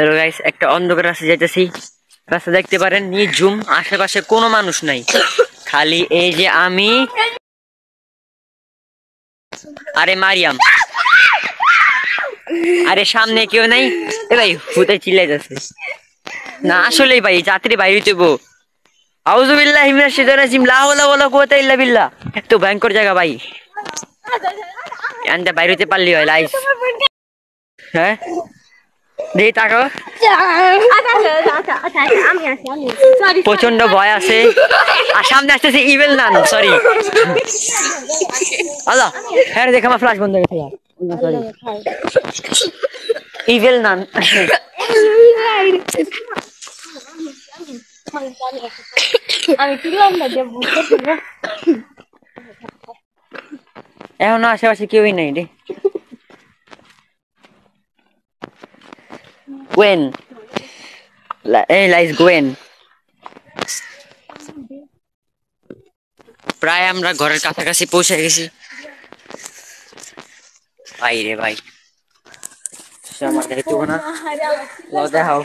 Hello guys, একটা অন্ধকার রাস্তা যাইতেছি। রাস্তা দেখতে পারেন নিঝুম, আশেপাশে কোনো মানুষ নাই, খালি এই যে আমি আরে মারিয়াম। আরে সামনে কেউ নাই। এ ভাই হুতে চিল্লাইতেছে না, আসলেই ভাই যাত্রী বাইরে হইতেব। আউযু বিল্লাহি মিনাশ শাইতানির রাজিম, লা হাওলা ওয়ালা কুওয়াতা ইল্লা বিল্লাহ। এত ভয়ঙ্কর জায়গা ভাই, এন্ড বাইরে হইতে পারলি হয় লাইফ। হ্যাঁ দেখি তাকাও, প্রচন্ড ভয় আছে। আর সামনে আসতেছে ইভেল নান, সরি আল্লাহ। হ্যাঁ দেখে আমার ফ্লাশ বন্ধ হয়ে গেছে। ইভেল নান এখনো আশেপাশে কেউই নেই রে। গোয়েন, এই লাইস গোয়েন। প্রায় আমরা ঘরের কাছাকাছি পৌঁছে গেছি। ভাই রে ভাই, আমার দেখতে না, দেখাও।